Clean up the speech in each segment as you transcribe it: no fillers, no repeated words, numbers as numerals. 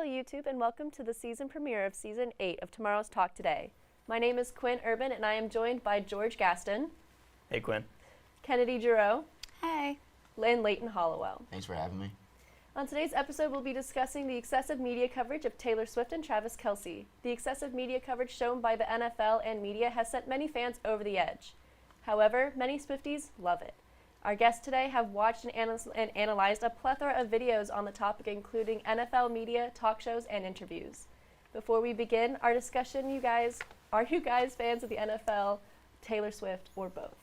Hello YouTube and welcome to the season premiere of Season 8 of Tomorrow's Talk Today. My name is Quinn Urban and I am joined by George Gaston. Hey Quinn. Kennedy Giroux. Hey. And Leighton Hollowell. Thanks for having me. On today's episode, we'll be discussing the excessive media coverage of Taylor Swift and Travis Kelce. The excessive media coverage shown by the NFL and media has sent many fans over the edge. However, many Swifties love it. Our guests today have watched and analyzed a plethora of videos on the topic, including NFL media, talk shows, and interviews. Before we begin our discussion, are you guys fans of the NFL, Taylor Swift, or both?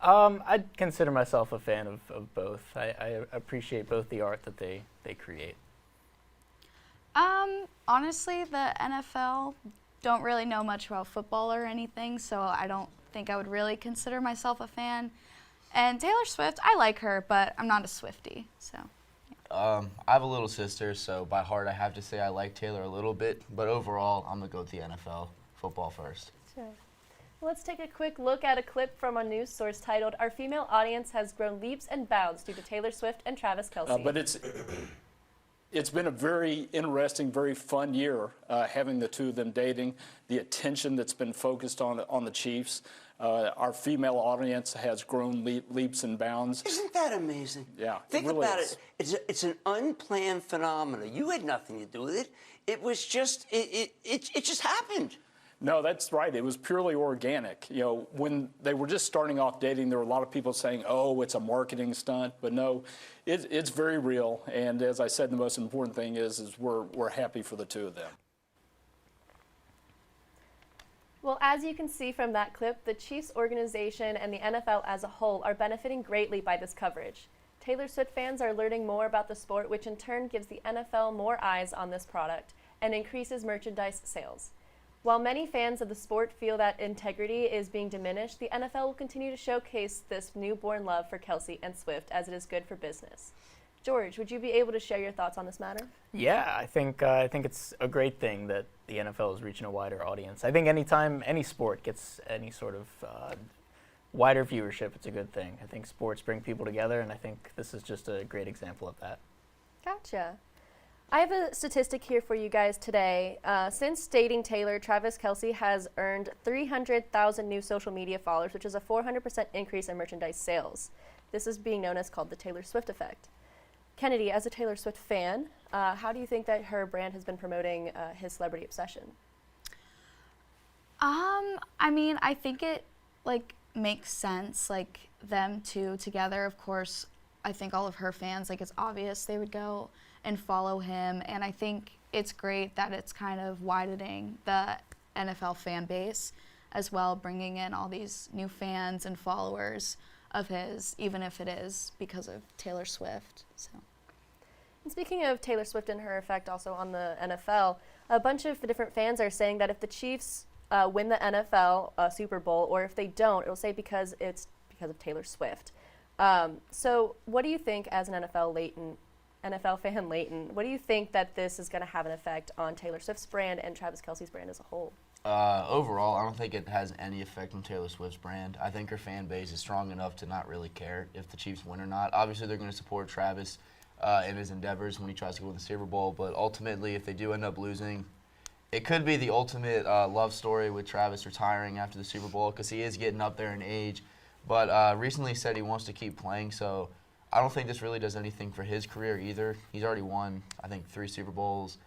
I'd consider myself a fan of both. I appreciate both the art that they create. Honestly, the NFL don't really know much about football or anything, so I don't think I would really consider myself a fan. And Taylor Swift, I like her, but I'm not a Swiftie, so. I have a little sister, so by heart I have to say I like Taylor a little bit, but overall I'm going to go with the NFL, football first. Sure. Let's take a quick look at a clip from a news source titled, "Our female audience has grown leaps and bounds due to Taylor Swift and Travis Kelce." But it's been a very interesting, very fun year having the two of them dating. The attention that's been focused on the Chiefs. Our female audience has grown leaps and bounds. Isn't that amazing? Yeah, Think really about is. it. It's an unplanned phenomenon. You had nothing to do with it. It was just it just happened. No, that's right. It was purely organic. You know, when they were just starting off dating, there were a lot of people saying, "Oh, it's a marketing stunt," but no, it's very real. And as I said, the most important thing is we're happy for the two of them. Well, as you can see from that clip, the Chiefs organization and the NFL as a whole are benefiting greatly by this coverage. Taylor Swift fans are learning more about the sport, which in turn gives the NFL more eyes on this product and increases merchandise sales. While many fans of the sport feel that integrity is being diminished, the NFL will continue to showcase this newborn love for Kelce and Swift as it is good for business. George, would you be able to share your thoughts on this matter? Yeah, I think it's a great thing that the NFL is reaching a wider audience. I think anytime any sport gets any sort of wider viewership, it's a good thing. I think sports bring people together, and I think this is just a great example of that. Gotcha. I have a statistic here for you guys today. Since dating Taylor, Travis Kelce has earned 300,000 new social media followers, which is a 400% increase in merchandise sales. This is being known as called the Taylor Swift effect. Kennedy, as a Taylor Swift fan, how do you think that her brand has been promoting his celebrity obsession? I mean, I think it makes sense, them two together. Of course, I think all of her fans, it's obvious they would go and follow him, and I think it's great that it's kind of widening the NFL fan base as well, bringing in all these new fans and followers of his, even if it is because of Taylor Swift. So. And speaking of Taylor Swift and her effect also on the NFL, a bunch of different fans are saying that if the Chiefs win the NFL Super Bowl, or if they don't, it'll say because it's because of Taylor Swift. So what do you think as an NFL fan, Leighton, what do you think that this is going to have an effect on Taylor Swift's brand and Travis Kelce's brand as a whole? Overall, I don't think it has any effect on Taylor Swift's brand. I think her fan base is strong enough to not really care if the Chiefs win or not. Obviously, they're going to support Travis in his endeavors when he tries to go win the Super Bowl, but ultimately, if they do end up losing, it could be the ultimate love story with Travis retiring after the Super Bowl because he is getting up there in age, but recently said he wants to keep playing, so I don't think this really does anything for his career either. He's already won, I think, 3 Super Bowls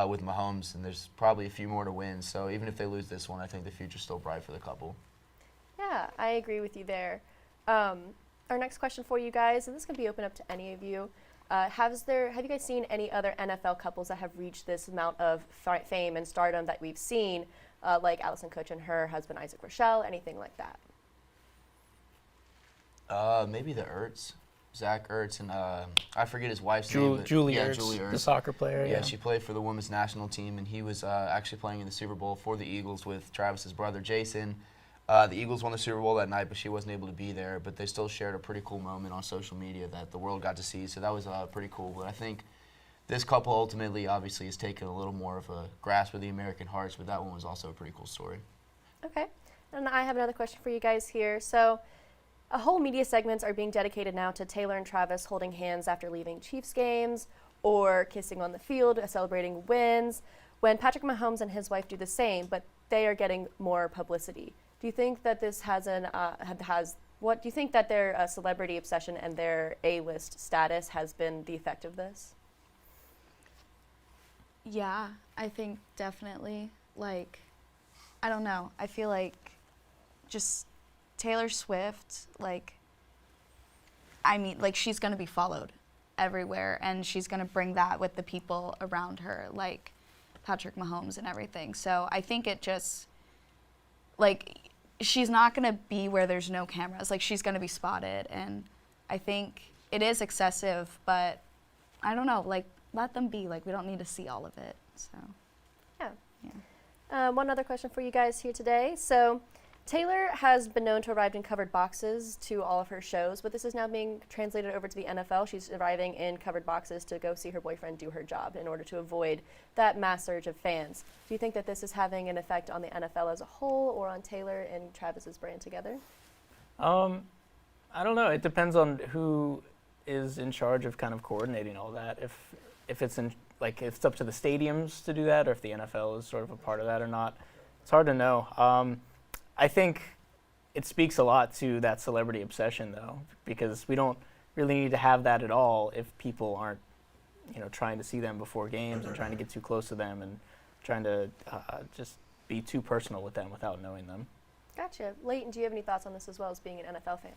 with Mahomes, and there's probably a few more to win. So even if they lose this one, I think the future's still bright for the couple. Yeah, I agree with you there. Our next question for you guys, and this can be open up to any of you. Have you guys seen any other NFL couples that have reached this amount of fame and stardom that we've seen, like Allison Kutcher and her husband Isaac Rochelle, anything like that? Maybe the Ertz. Zach Ertz and I forget his wife's name. Julie Ertz, the soccer player. Yeah, she played for the women's national team, and he was actually playing in the Super Bowl for the Eagles with Travis's brother Jason. The Eagles won the Super Bowl that night, but she wasn't able to be there. But they still shared a pretty cool moment on social media that the world got to see, so that was pretty cool. But I think this couple ultimately, obviously, has taken a little more of a grasp of the American hearts, but that one was also a pretty cool story. Okay, and I have another question for you guys here. So, whole media segments are being dedicated now to Taylor and Travis holding hands after leaving Chiefs games, or kissing on the field, celebrating wins, when Patrick Mahomes and his wife do the same, but they are getting more publicity. Do you think that this what do you think that their celebrity obsession and their A-list status has been the effect of this? Yeah, I think definitely. Like, I don't know. I feel like just Taylor Swift, like, I mean, like, she's going to be followed everywhere, and she's going to bring that with the people around her, like Patrick Mahomes and everything. So I think it just, like, she's not going to be where there's no cameras. Like, she's going to be spotted, and I think it is excessive, but I don't know, like, let them be. Like, we don't need to see all of it, so. Yeah. One other question for you guys here today. So Taylor has been known to arrive in covered boxes to all of her shows, but this is now being translated over to the NFL. She's arriving in covered boxes to go see her boyfriend do her job in order to avoid that mass surge of fans. Do you think that this is having an effect on the NFL as a whole or on Taylor and Travis's brand together? I don't know. It depends on who is in charge of kind of coordinating all that. If it's if it's up to the stadiums to do that, or if the NFL is sort of a part of that or not, it's hard to know. I think it speaks a lot to that celebrity obsession, though, because we don't really need to have that at all if people aren't, trying to see them before games and trying to get too close to them and trying to just be too personal with them without knowing them. Gotcha. Leighton, do you have any thoughts on this as well as being an NFL fan?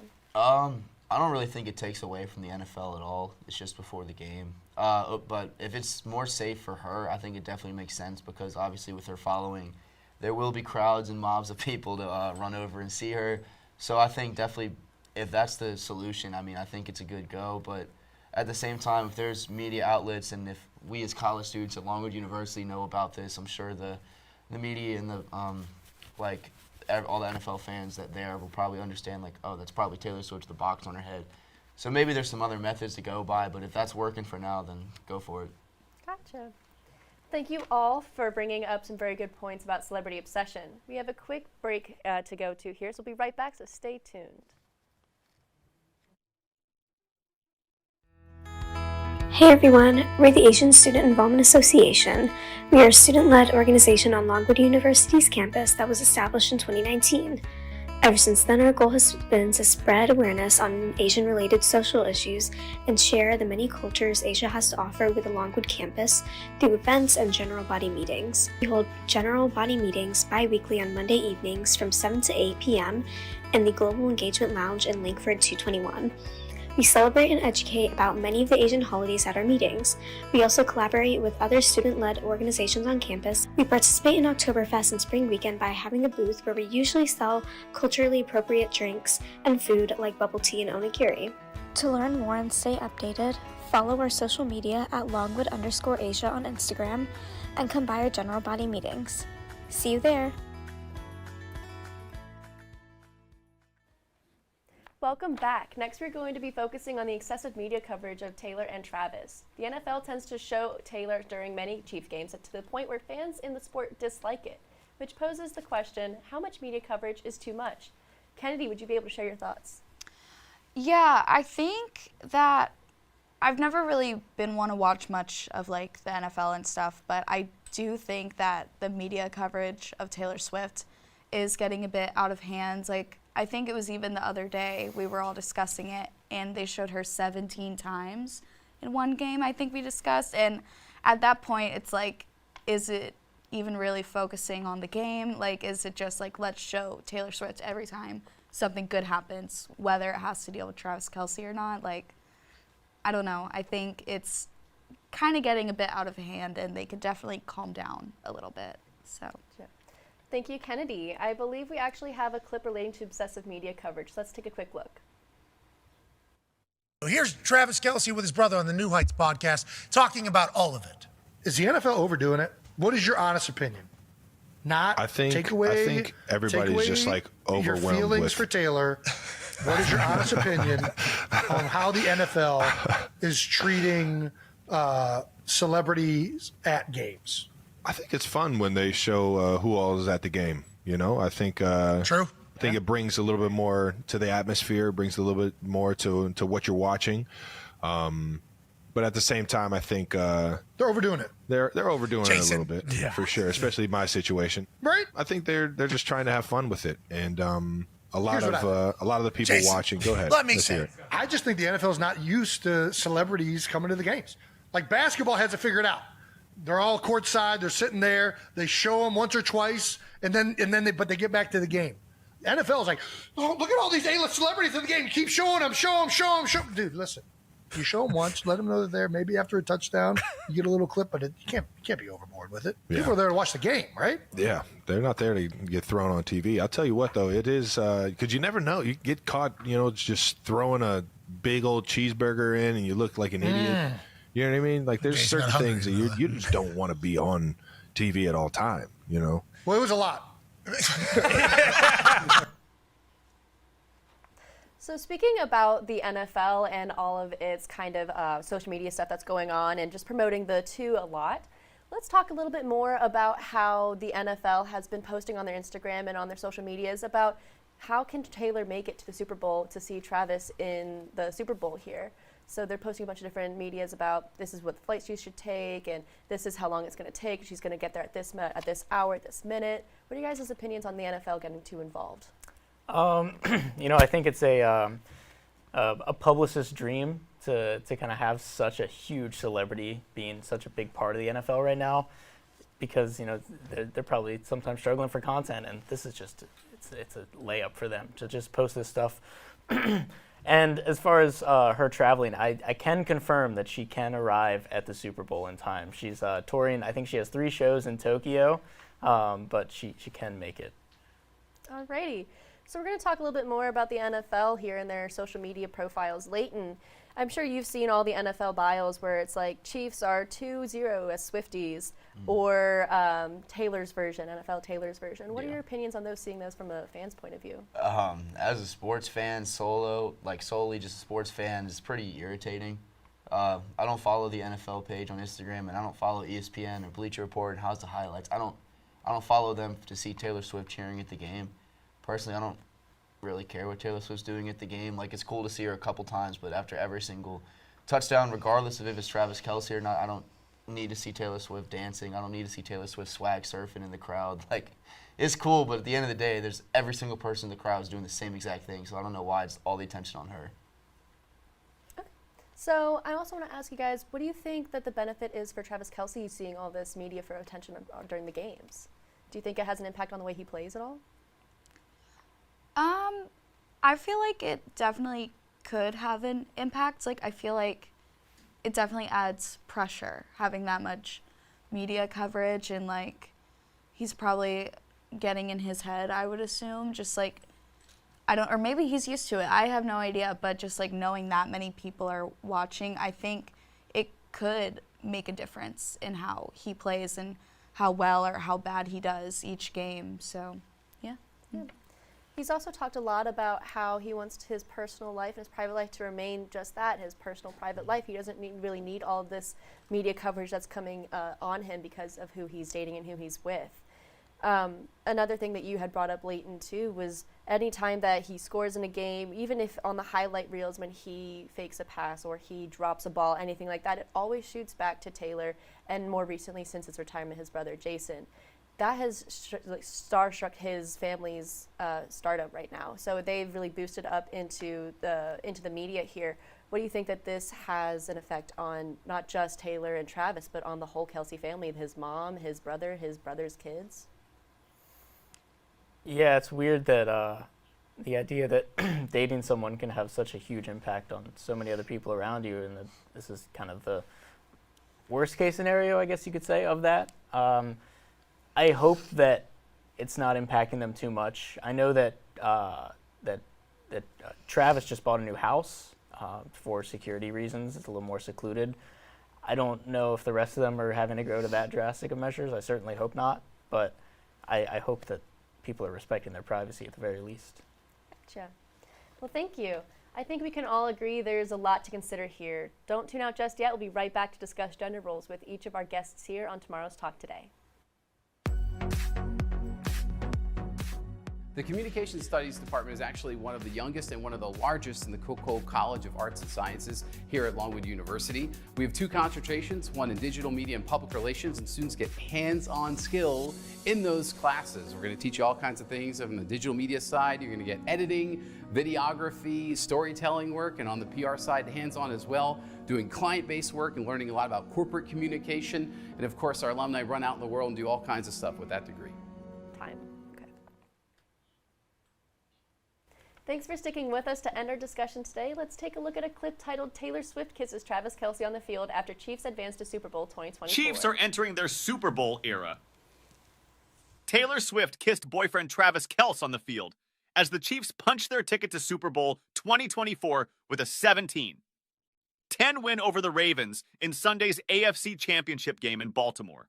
I don't really think it takes away from the NFL at all. It's just before the game. But if it's more safe for her, I think it definitely makes sense because obviously with her following, there will be crowds and mobs of people to run over and see her. So I think definitely if that's the solution, I mean, I think it's a good go. But at the same time, if there's media outlets and if we as college students at Longwood University know about this, I'm sure the media and the all the NFL fans that there will probably understand, like, oh, that's probably Taylor Swift with the box on her head. So maybe there's some other methods to go by, but if that's working for now, then go for it. Gotcha. Thank you all for bringing up some very good points about celebrity obsession. We have a quick break to go to here, so we'll be right back, so stay tuned. Hey everyone, we're the Asian Student Involvement Association. We are a student-led organization on Longwood University's campus that was established in 2019. Ever since then, our goal has been to spread awareness on Asian-related social issues and share the many cultures Asia has to offer with the Longwood campus through events and general body meetings. We hold general body meetings bi-weekly on Monday evenings from 7 to 8 p.m. in the Global Engagement Lounge in Langford 221. We celebrate and educate about many of the Asian holidays at our meetings. We also collaborate with other student-led organizations on campus. We participate in Oktoberfest and Spring Weekend by having a booth where we usually sell culturally appropriate drinks and food like bubble tea and onigiri. To learn more and stay updated, follow our social media at Longwood_Asia on Instagram and come by our general body meetings. See you there! Welcome back. Next, we're going to be focusing on the excessive media coverage of Taylor and Travis. The NFL tends to show Taylor during many Chief games to the point where fans in the sport dislike it, which poses the question, how much media coverage is too much? Kennedy, would you be able to share your thoughts? Yeah, I think that I've never really been one to watch much of like the NFL and stuff, but I do think that the media coverage of Taylor Swift is getting a bit out of hand. Like, I think it was even the other day we were all discussing it and they showed her 17 times in one game, I think we discussed. And at that point, it's like, is it even really focusing on the game? Like, is it just like, let's show Taylor Swift every time something good happens, whether it has to deal with Travis Kelce or not? Like, I don't know. I think it's kind of getting a bit out of hand and they could definitely calm down a little bit, so. Sure. Thank you, Kennedy. I believe we actually have a clip relating to obsessive media coverage. Let's take a quick look. Here's Travis Kelce with his brother on the New Heights podcast talking about all of it. Is the NFL overdoing it? What is your honest opinion? I think everybody's just like overwhelmed your feelings with for Taylor. What is your honest opinion on how the NFL is treating celebrities at games? I think it's fun when they show who all is at the game. You know, I think True. I think it brings a little bit more to the atmosphere, brings a little bit more to what you're watching. But at the same time, I think They're overdoing it. they're overdoing it a Jason. little bit, Yeah. for sure. Especially my situation. Right? I think they're just trying to have fun with it, and a lot Here's what of the people Jason, watching. Go ahead. let me Let's say hear it. it. I just think the NFL is not used to celebrities coming to the games. Like basketball has it figured out. They're all courtside. They're sitting there. They show them once or twice, and then they get back to the game. NFL is like, oh, look at all these A-list celebrities in the game. You keep showing them, show them. Dude, listen. You show them once, let them know they're there. Maybe after a touchdown, you get a little clip, but you can't be overboard with it. Yeah. People are there to watch the game, right? Yeah, they're not there to get thrown on TV. I'll tell you what, though, it is because you never know. You get caught, just throwing a big old cheeseburger in, and you look like an idiot. You know what I mean? Like there's Jason certain got things that hungry, you just don't want to be on TV at all time. Well, it was a lot. So speaking about the NFL and all of its kind of social media stuff that's going on and just promoting the two a lot, let's talk a little bit more about how the NFL has been posting on their Instagram and on their social medias about how can Taylor make it to the Super Bowl to see Travis in the Super Bowl here. So they're posting a bunch of different medias about this is what flights you should take and this is how long it's going to take. She's going to get there at this hour, at this minute. What are you guys' opinions on the NFL getting too involved? I think it's a publicist's dream to kind of have such a huge celebrity being such a big part of the NFL right now, because they're probably sometimes struggling for content, and this is just it's a layup for them to just post this stuff. And as far as her traveling, I can confirm that she can arrive at the Super Bowl in time. She's touring. I think she has 3 shows in Tokyo, but she can make it. Alrighty. So we're going to talk a little bit more about the NFL here and their social media profiles. Leighton, I'm sure you've seen all the NFL bios where it's like Chiefs are 2-0 as Swifties, or Taylor's version, NFL Taylor's version. What are your opinions on those, seeing those from a fan's point of view? As a sports fan, solely just a sports fan, is pretty irritating. I don't follow the NFL page on Instagram, and I don't follow ESPN or Bleacher Report and How's the Highlights. I don't follow them to see Taylor Swift cheering at the game. Personally, I don't really care what Taylor Swift's doing at the game. Like, it's cool to see her a couple times, but after every single touchdown, regardless of if it's Travis Kelce or not, I don't need to see Taylor Swift dancing. I don't need to see Taylor Swift swag surfing in the crowd. Like, it's cool, but at the end of the day, there's every single person in the crowd is doing the same exact thing, so I don't know why it's all the attention on her. Okay. So I also want to ask you guys, what do you think that the benefit is for Travis Kelce seeing all this media for attention during the games? Do you think it has an impact on the way he plays at all? I feel like it definitely could have an impact. Like, I feel like it definitely adds pressure having that much media coverage, and like he's probably getting in his head, I would assume, just like or maybe he's used to it. I have no idea, but just like knowing that many people are watching, I think it could make a difference in how he plays and how well or how bad he does each game. So, yeah. He's also talked a lot about how he wants his personal life and his private life to remain just that, his personal private life. He doesn't really need all of this media coverage that's coming on him because of who he's dating and who he's with. Another thing that you had brought up, Leighton, too, was any time that he scores in a game, even if on the highlight reels when he fakes a pass or he drops a ball, anything like that, it always shoots back to Taylor, and more recently since his retirement, his brother Jason. That has starstruck his family's startup right now. So they've really boosted up into the media here. What do you think that this has an effect on not just Taylor and Travis, but on the whole Kelce family, his mom, his brother's kids? Yeah, it's weird that the idea that dating someone can have such a huge impact on so many other people around you, and that this is kind of the worst case scenario, I guess you could say, of that. I hope that it's not impacting them too much. I know that Travis just bought a new house for security reasons. It's a little more secluded. I don't know if the rest of them are having to go to that drastic of measures. I certainly hope not, but I hope that people are respecting their privacy at the very least. Gotcha. Well, thank you. I think we can all agree there's a lot to consider here. Don't tune out just yet. We'll be right back to discuss gender roles with each of our guests here on tomorrow's Talk Today. The Communication Studies Department is actually one of the youngest and one of the largest in the Coco College of Arts and Sciences here at Longwood University. We have 2 concentrations, one in digital media and public relations, and students get hands-on skill in those classes. We're going to teach you all kinds of things on the digital media side. You're going to get editing, videography, storytelling work, and on the PR side, hands-on as well, doing client-based work and learning a lot about corporate communication. And of course, our alumni run out in the world and do all kinds of stuff with that degree. Time. Okay. Thanks for sticking with us to end our discussion today. Let's take a look at a clip titled Taylor Swift Kisses Travis Kelce on the Field after Chiefs advance to Super Bowl 2024. Chiefs are entering their Super Bowl era. Taylor Swift kissed boyfriend Travis Kelce on the field as the Chiefs punched their ticket to Super Bowl 2024 with a 17-10 win over the Ravens in Sunday's AFC Championship game in Baltimore.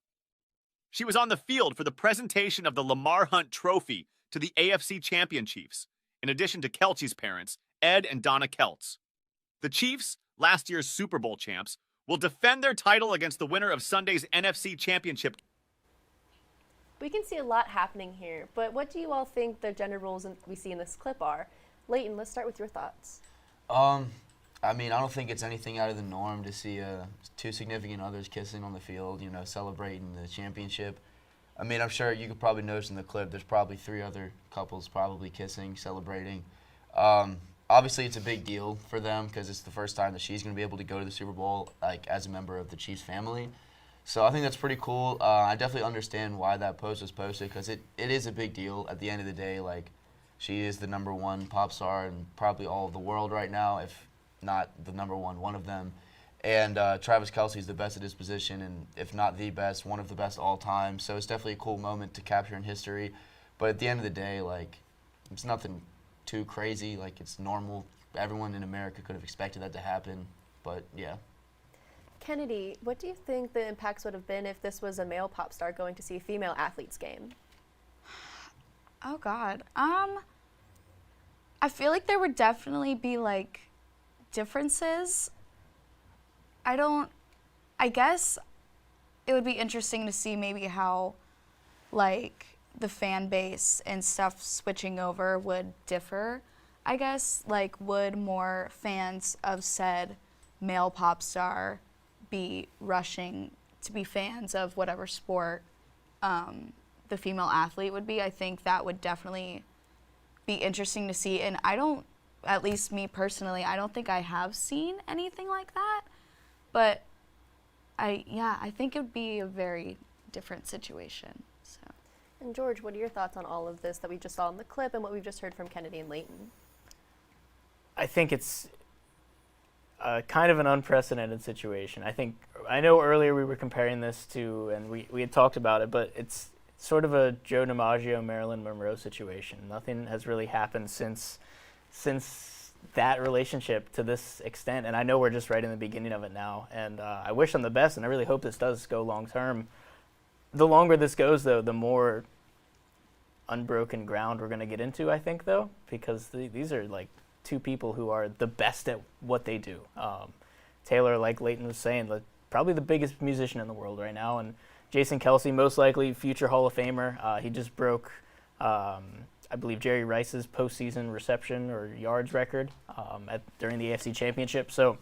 She was on the field for the presentation of the Lamar Hunt Trophy to the AFC Champion Chiefs, in addition to Kelce's parents, Ed and Donna Kelce. The Chiefs, last year's Super Bowl champs, will defend their title against the winner of Sunday's NFC Championship. We can see a lot happening here, but what do you all think the gender roles we see in this clip are? Leighton, let's start with your thoughts. I mean, I don't think it's anything out of the norm to see 2 significant others kissing on the field, you know, celebrating the championship. I mean, I'm sure you could probably notice in the clip there's probably 3 other couples probably kissing, celebrating. Obviously, it's a big deal for them because it's the first time that she's going to be able to go to the Super Bowl like as a member of the Chiefs family. So I think that's pretty cool. I definitely understand why that post was posted because it is a big deal. At the end of the day, like, she is the #1 pop star in probably all of the world right now, if not the #1, one of them. And Travis Kelce is the best at his position, and if not the best, one of the best all time. So it's definitely a cool moment to capture in history. But at the end of the day, like, it's nothing too crazy. Like, it's normal. Everyone in America could have expected that to happen. But yeah. Kennedy, what do you think the impacts would have been if this was a male pop star going to see a female athlete's game? Oh God. I feel like there would definitely be like differences. I guess it would be interesting to see maybe how like the fan base and stuff switching over would differ. I guess like would more fans of said male pop star be rushing to be fans of whatever sport the female athlete would be? I think that would definitely be interesting to see. And at least me personally, I don't think I have seen anything like that. But I think it would be a very different situation. So. And George, what are your thoughts on all of this that we just saw in the clip and what we've just heard from Kennedy and Leighton? I think it's kind of an unprecedented situation. I know earlier we were comparing this to, and we had talked about it, but it's sort of a Joe DiMaggio, Marilyn Monroe situation. Nothing has really happened since that relationship to this extent, and I know we're just right in the beginning of it now, and I wish them the best, and I really hope this does go long term. The longer this goes, though, the more unbroken ground we're going to get into, I think, though, because these are like 2 people who are the best at what they do. Taylor, like Leighton was saying, probably the biggest musician in the world right now, and Jason Kelce, most likely future Hall of Famer. He just broke, I believe, Jerry Rice's postseason reception or yards record during the AFC Championship. So,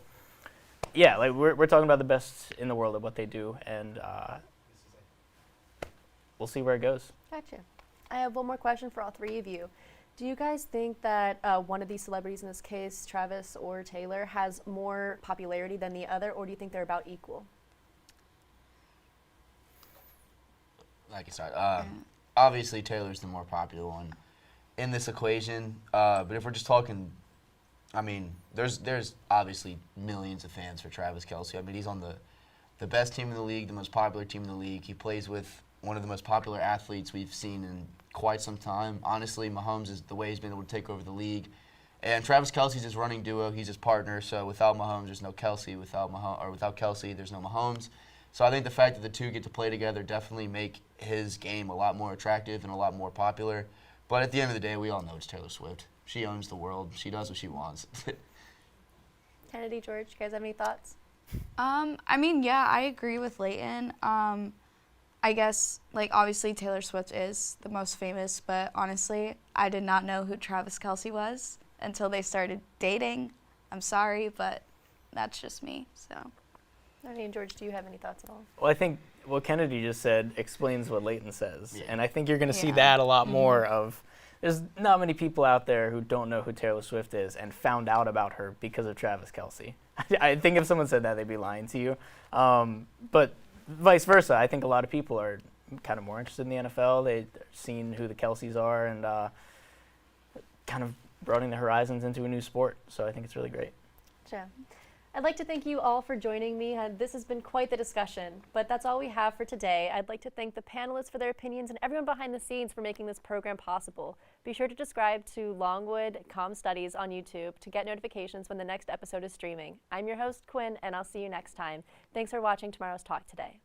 yeah, like we're talking about the best in the world at what they do, and we'll see where it goes. Gotcha. I have one more question for all 3 of you. Do you guys think that one of these celebrities, in this case, Travis or Taylor, has more popularity than the other, or do you think they're about equal? Like I said, obviously Taylor's the more popular one in this equation. But if we're just talking, I mean, there's obviously millions of fans for Travis Kelce. I mean, he's on the best team in the league, the most popular team in the league. He plays with one of the most popular athletes we've seen in quite some time. Honestly, Mahomes is the way he's been able to take over the league. And Travis Kelce's his running duo. He's his partner. So without Mahomes, there's no Kelce. Without Kelce, there's no Mahomes. So I think the fact that the 2 get to play together definitely make his game a lot more attractive and a lot more popular. But at the end of the day, we all know it's Taylor Swift. She owns the world. She does what she wants. Kennedy, George, you guys have any thoughts? I mean, yeah, I agree with Leighton. I guess, like, obviously Taylor Swift is the most famous, but honestly, I did not know who Travis Kelce was until they started dating. I'm sorry, but that's just me, so. I mean, George, do you have any thoughts at all? Well, I think what Kennedy just said explains what Leighton says. Yeah. And I think you're going to see Yeah. that a lot more of, there's not many people out there who don't know who Taylor Swift is and found out about her because of Travis Kelce. I think if someone said that, they'd be lying to you. But vice versa, I think a lot of people are kind of more interested in the NFL. They've seen who the Kelces are and kind of broadening the horizons into a new sport. So I think it's really great. Sure. I'd like to thank you all for joining me. This has been quite the discussion, but that's all we have for today. I'd like to thank the panelists for their opinions and everyone behind the scenes for making this program possible. Be sure to subscribe to Longwood Comm Studies on YouTube to get notifications when the next episode is streaming. I'm your host, Quinn, and I'll see you next time. Thanks for watching tomorrow's Talk Today.